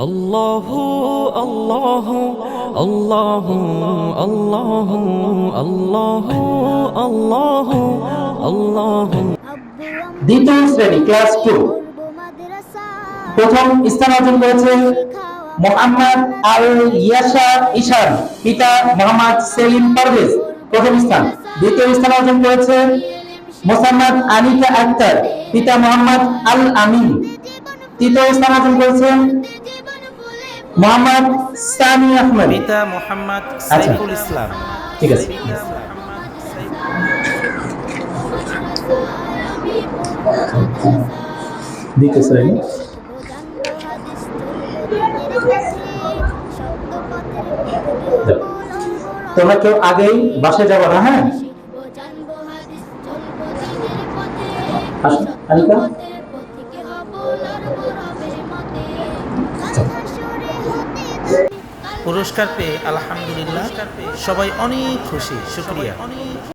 আল্লাহু আল্লাহু আল্লাহু আল্লাহু আল্লাহু আল্লাহু আল্লাহু। দ্বিতীয় শ্রেণী ক্লাস 2 প্রথম স্থান অর্জন করেছে মোহাম্মদ আল ইয়াসা ঈশান, পিতা মোহাম্মদ সেলিম পারভেজ, প্রথম স্থান। দ্বিতীয় স্থান অর্জন করেছে মোসাম্মদ আনিকা আক্তার, পিতা মোহাম্মদ আল আমিন। তৃতীয় স্থান অর্জন করেছেন মোহাম্মদ সামি আহমেদ, পিতা মোহাম্মদ সাইফুল ইসলাম। ঠিক আছে। দ্বিতীয় শ্রেণী তোমরা কেউ আগেই বাসে যাবো না, হ্যাঁ? আনিকা পুরস্কার পেয়ে আলহামদুলিল্লাহ সবাই অনেক খুশি, শুকরিয়া।